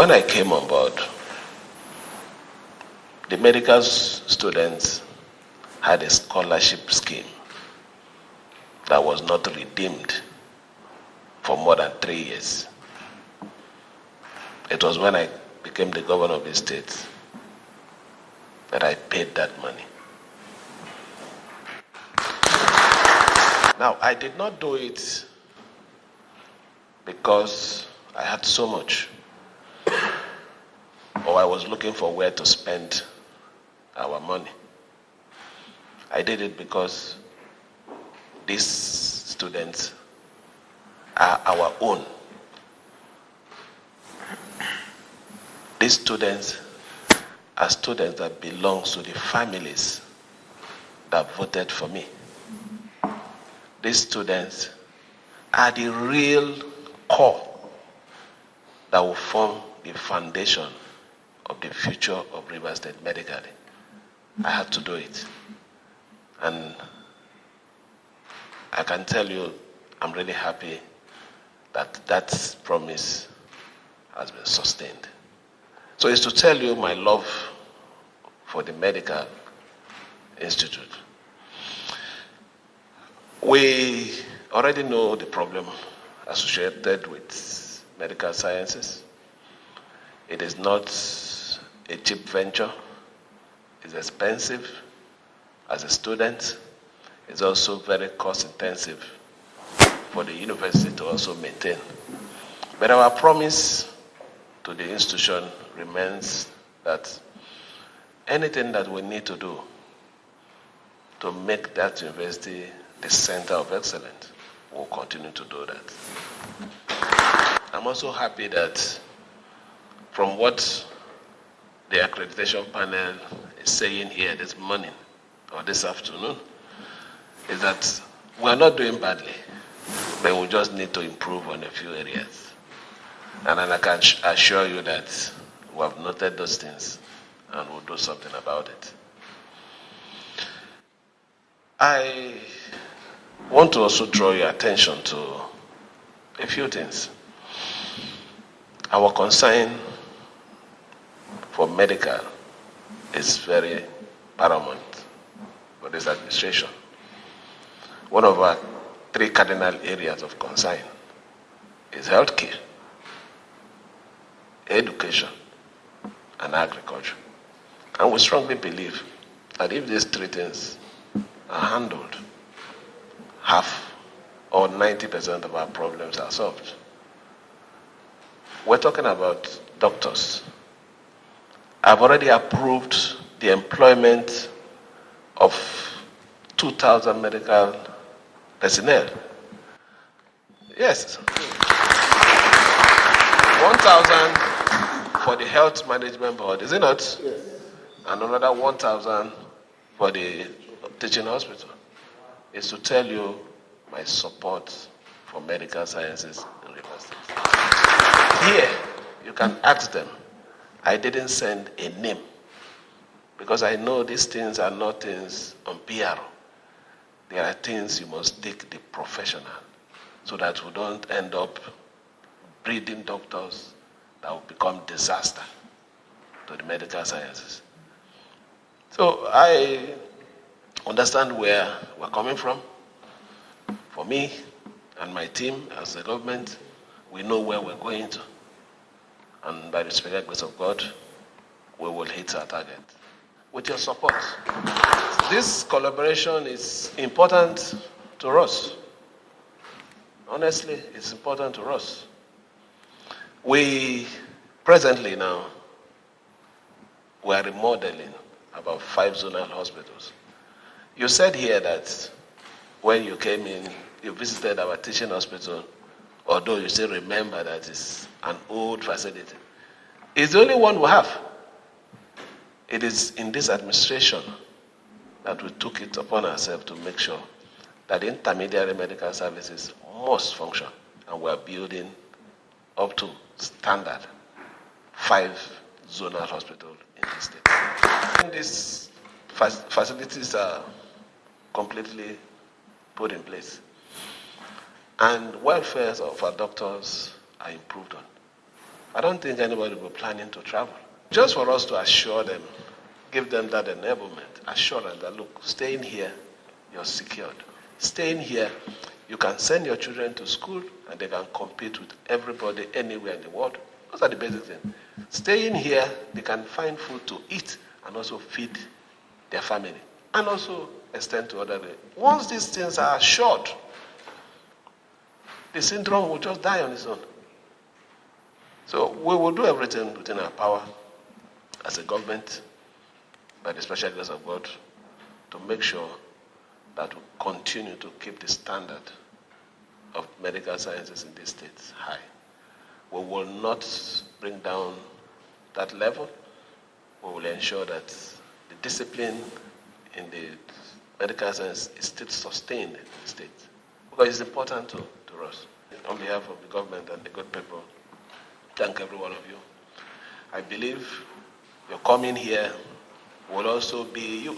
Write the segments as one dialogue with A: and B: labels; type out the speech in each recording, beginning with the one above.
A: when I came on board, the medical students had a scholarship scheme that was not redeemed for more than 3 years. It was when I became the governor of the state that I paid that money. Now, I did not do it because I had so much, or I was looking for where to spend our money. I did it because these students are our own. These students are students that belong to the families that voted for me. These students are the real core that will form the foundation of the future of Rivers State medically. I had to do it. And I can tell you, I'm really happy that that promise has been sustained. So it's to tell you my love for the medical institute. We already know the problem associated with medical sciences. It is not a cheap venture. It's expensive as a student. It's also very cost intensive for the university to also maintain. But our promise to the institution remains that anything that we need to do to make that university the center of excellence, we'll continue to do that. I'm also happy that from what the accreditation panel is saying here this morning or this afternoon, is that we're not doing badly, but we just need to improve on a few areas. And I can assure you that we have noted those things and we'll do something about it. I want to also draw your attention to a few things. Our concern for medical is very paramount for this administration. One of our 3 cardinal areas of concern is healthcare, education, and agriculture. And we strongly believe that if these 3 things are handled, half or 90% of our problems are solved. We're talking about doctors. I've already approved the employment of 2,000 medical personnel. Yes. 1,000 for the health management board, is it not? Yes. And another 1,000 for the teaching hospital. Is to tell you my support for medical sciences in Rivers State. Here, you can ask them. I didn't send a name because I know these things are not things on PR. There are things you must take the professional so that we don't end up breeding doctors that will become disaster to the medical sciences. So I understand where we're coming from. For me and my team as the government, we know where we're going to. And by the special grace of God, we will hit our target. With your support. This collaboration is important to us. Honestly, it's important to us. We presently now, we are remodeling about 5 zonal hospitals. You said here that when you came in, you visited our teaching hospital, although you still remember that it's an old facility. It's the only one we have. It is in this administration that we took it upon ourselves to make sure that intermediary medical services must function, and we're building up to standard 5 zonal hospitals in the state. And these facilities are completely put in place, and welfare of our doctors are improved on. I don't think anybody will be planning to travel. Just for us to assure them, give them that enablement, assurance that, look, staying here, you're secured. Staying here, you can send your children to school and they can compete with everybody anywhere in the world. Those are the basic things. Staying here, they can find food to eat and also feed their family and also extend to other. Once these things are assured, the syndrome will just die on its own. So we will do everything within our power as a government, by the special grace of God, to make sure that we continue to keep the standard of medical sciences in these states high. We will not bring down that level. We will ensure that the discipline in the medical science is still sustained in the state, because it's important to us. On behalf of the government and the good people, thank every one of you. I believe your coming here will also be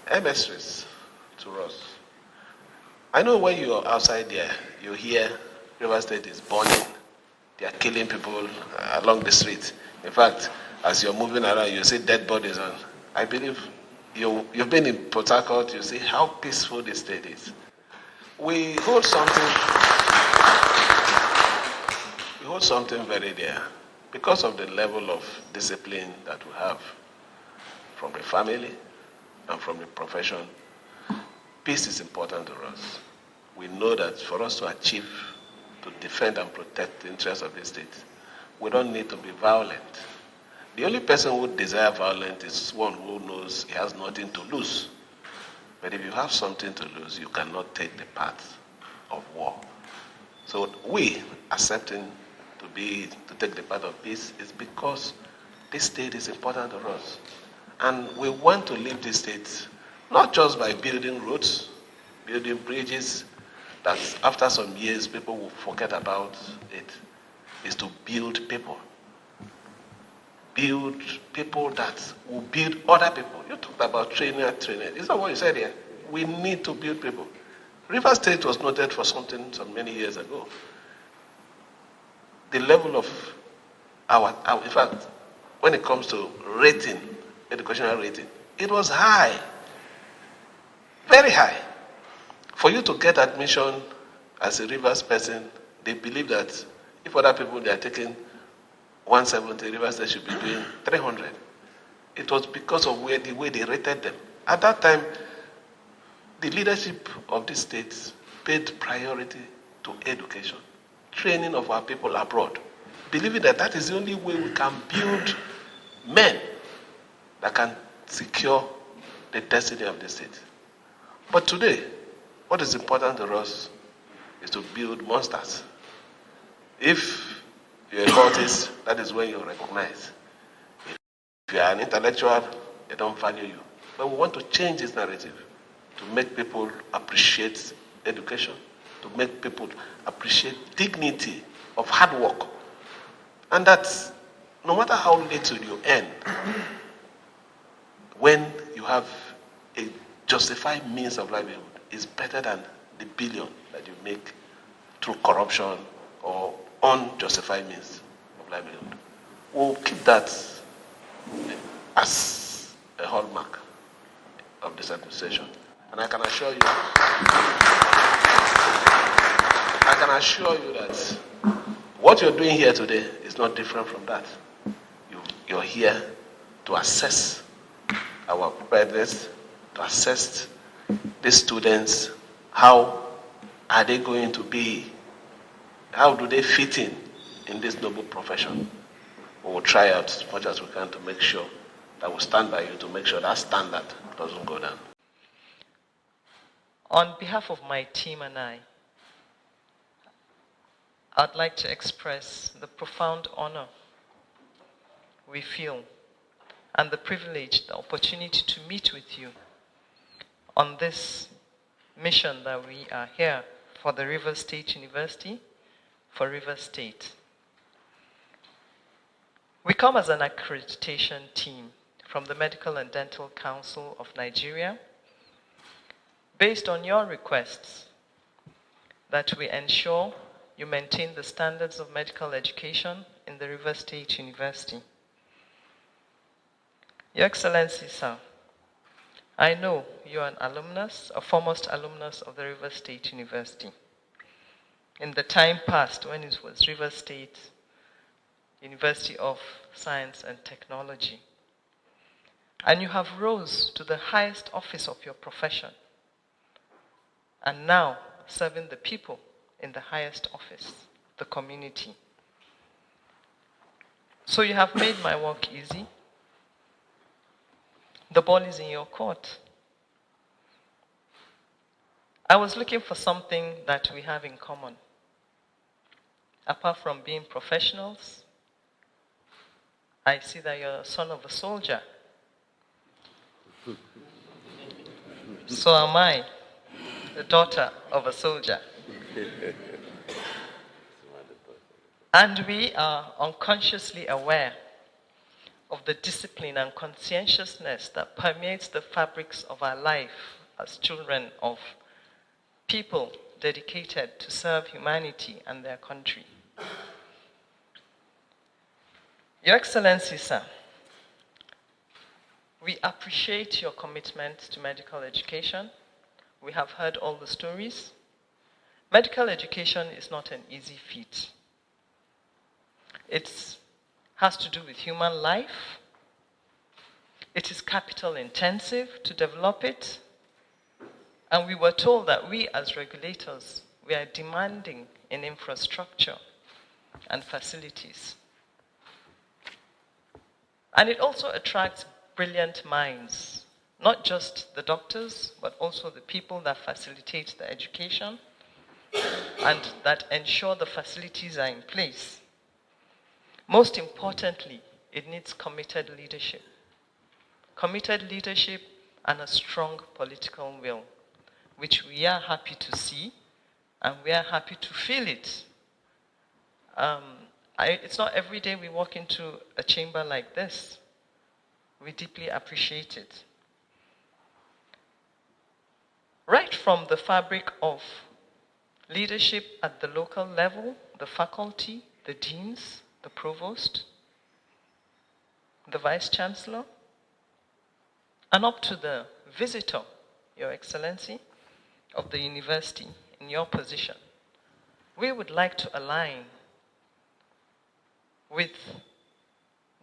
A: emissaries to us. I know when you are outside there, you hear River State is burning, they are killing people along the street. In fact, as you're moving around, you see dead bodies. And I believe you've been in Port Harcourt, you see how peaceful the state is. We hold something very dear because of the level of discipline that we have from the family and from the profession. Peace is important to us. We know that for us to achieve, to defend and protect the interests of the state, we don't need to be violent. The only person who desires violence is one who knows he has nothing to lose. But if you have something to lose, you cannot take the path of war. So we accepting to take the path of peace is because this state is important to us. And we want to leave this state not just by building roads, building bridges, that after some years people will forget about it. Is to build people. Build people that will build other people. You talked about training. Is that what you said here? We need to build people. River State was noted for something many years ago. The level of in fact, when it comes to rating, educational rating, it was high. Very high. For you to get admission as a Rivers person, they believe that if other people they are taking 170, Rivers State should be doing 300. It was because of the way they rated them. At that time, the leadership of the states paid priority to education, training of our people abroad, believing that that is the only way we can build men that can secure the destiny of the state. But today, what is important to us is to build monsters. If you're a cultist, that is when you're recognized. If you're an intellectual, they don't value you. But we want to change this narrative to make people appreciate education, to make people appreciate dignity of hard work. And that no matter how little you earn, when you have a justified means of livelihood, is better than the billion that you make through corruption or unjustified means of livelihood. We'll keep that as a hallmark of this administration. And I can assure you that what you're doing here today is not different from that. You're here to assess our preparedness, to assess these students, how are they going to be, how do they fit in this noble profession. We will try out as much as we can to make sure that we stand by you to make sure that standard doesn't go down.
B: On behalf of my team and I'd like to express the profound honor we feel and the privilege, the opportunity to meet with you on this mission that we are here for the River State University, for River State. We come as an accreditation team from the Medical and Dental Council of Nigeria, based on your requests that we ensure you maintain the standards of medical education in the River State University. Your Excellency, sir, I know you are an alumnus, a foremost alumnus of the River State University. In the time past, when it was River State University of Science and Technology. And you have rose to the highest office of your profession. And now serving the people in the highest office, the community. So you have made my work easy. The ball is in your court. I was looking for something that we have in common. Apart from being professionals, I see that you're a son of a soldier. So am I, the daughter of a soldier. And we are unconsciously aware of the discipline and conscientiousness that permeates the fabrics of our life as children of people dedicated to serve humanity and their country. Your Excellency, sir, we appreciate your commitment to medical education. We have heard all the stories. Medical education is not an easy feat. It has to do with human life. It is capital intensive to develop it. And we were told that we as regulators, we are demanding in infrastructure and facilities. And it also attracts brilliant minds, not just the doctors, but also the people that facilitate the education and that ensure the facilities are in place. Most importantly, it needs committed leadership. Committed leadership and a strong political will, which we are happy to see, and we are happy to feel it. It's not every day we walk into a chamber like this. We deeply appreciate it. Right from the fabric of leadership at the local level, the faculty, the deans, the provost, the vice-chancellor, and up to the visitor, Your Excellency, of the university in your position, we would like to align with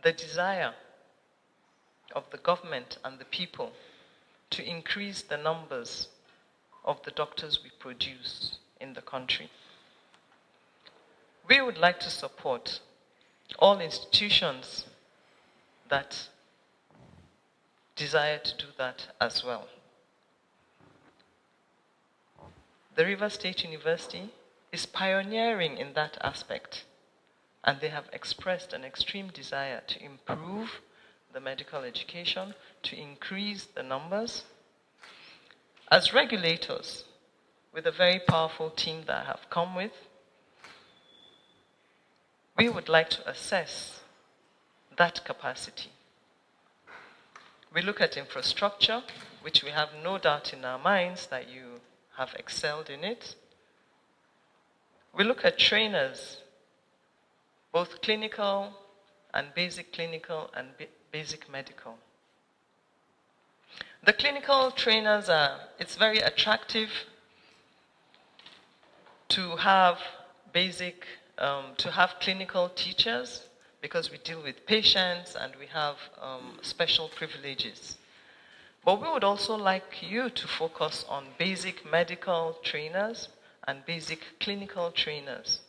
B: the desire of the government and the people to increase the numbers of the doctors we produce in the country. We would like to support all institutions that desire to do that as well. The River State University is pioneering in that aspect, and they have expressed an extreme desire to improve the medical education, to increase the numbers. As regulators, with a very powerful team that I have come with, we would like to assess that capacity. We look at infrastructure, which we have no doubt in our minds that you have excelled in it. We look at trainers, both clinical and basic medical. The clinical trainers it's very attractive to have clinical teachers because we deal with patients and we have special privileges. But we would also like you to focus on basic medical trainers and basic clinical trainers.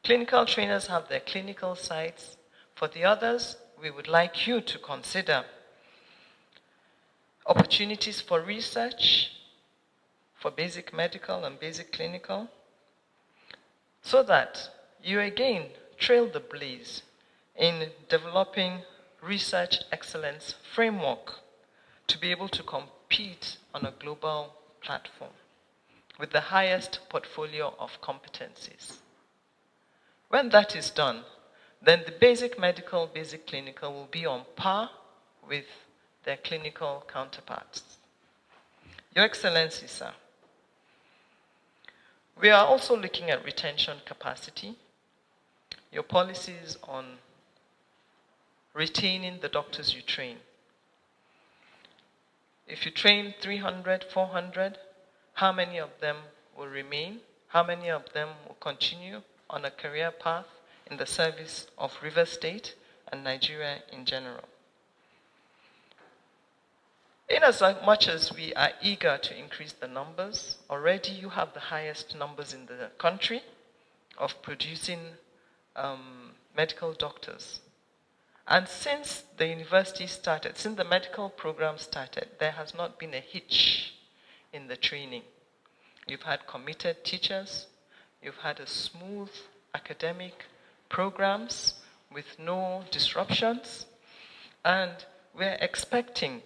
B: Clinical trainers have their clinical sites. For the others, we would like you to consider opportunities for research, for basic medical and basic clinical, so that you again trail the blaze in developing research excellence framework to be able to compete on a global platform with the highest portfolio of competencies. When that is done, then the basic medical, basic clinical will be on par with their clinical counterparts. Your Excellency, sir, We are also looking at retention capacity, your policies on retaining the doctors you train. If you train 300, 400, how many of them will remain? How many of them will continue on a career path in the service of Rivers State and Nigeria in general? In as much as we are eager to increase the numbers, already you have the highest numbers in the country of producing medical doctors. And since the university started, since the medical program started, there has not been a hitch in the training. You've had committed teachers, you've had a smooth academic programs with no disruptions, and we're expecting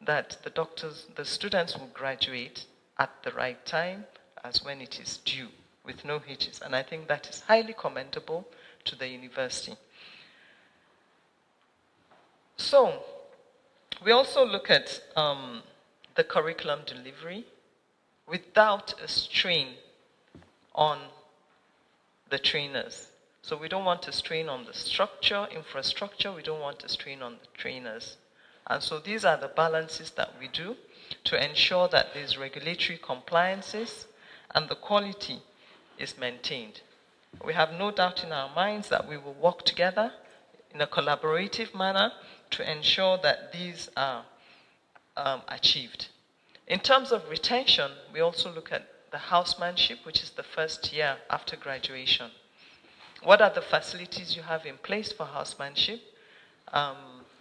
B: that the students will graduate at the right time as when it is due, with no hitches. And I think that is highly commendable to the university. So, we also look at the curriculum delivery without a strain on the trainers. So we don't want to strain on the structure, infrastructure, we don't want to strain on the trainers. And so these are the balances that we do to ensure that there's regulatory compliances and the quality is maintained. We have no doubt in our minds that we will work together in a collaborative manner to ensure that these are achieved. In terms of retention, we also look at the housemanship, which is the first year after graduation. What are the facilities you have in place for housemanship,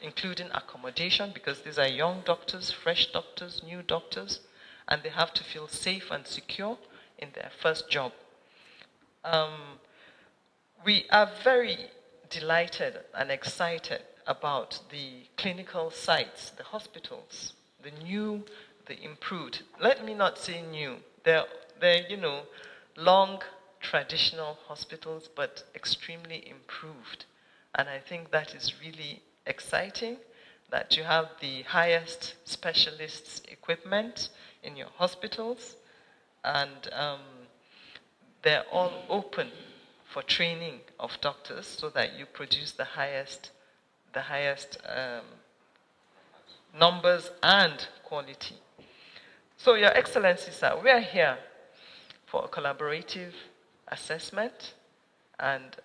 B: including accommodation, because these are young doctors, fresh doctors, new doctors, and they have to feel safe and secure in their first job. We are very delighted and excited about the clinical sites, the hospitals, the new, the improved. Let me not say new. They're long traditional hospitals, but extremely improved. And I think that is really exciting, that you have the highest specialists equipment in your hospitals, and they're all open for training of doctors so that you produce the highest numbers and quality. So, Your Excellencies, sir, we are here for a collaborative assessment, and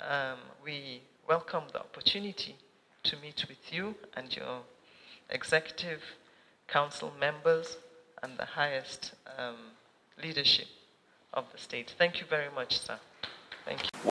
B: we welcome the opportunity to meet with you and your executive council members and the highest leadership of the state. Thank you very much, sir. Thank you.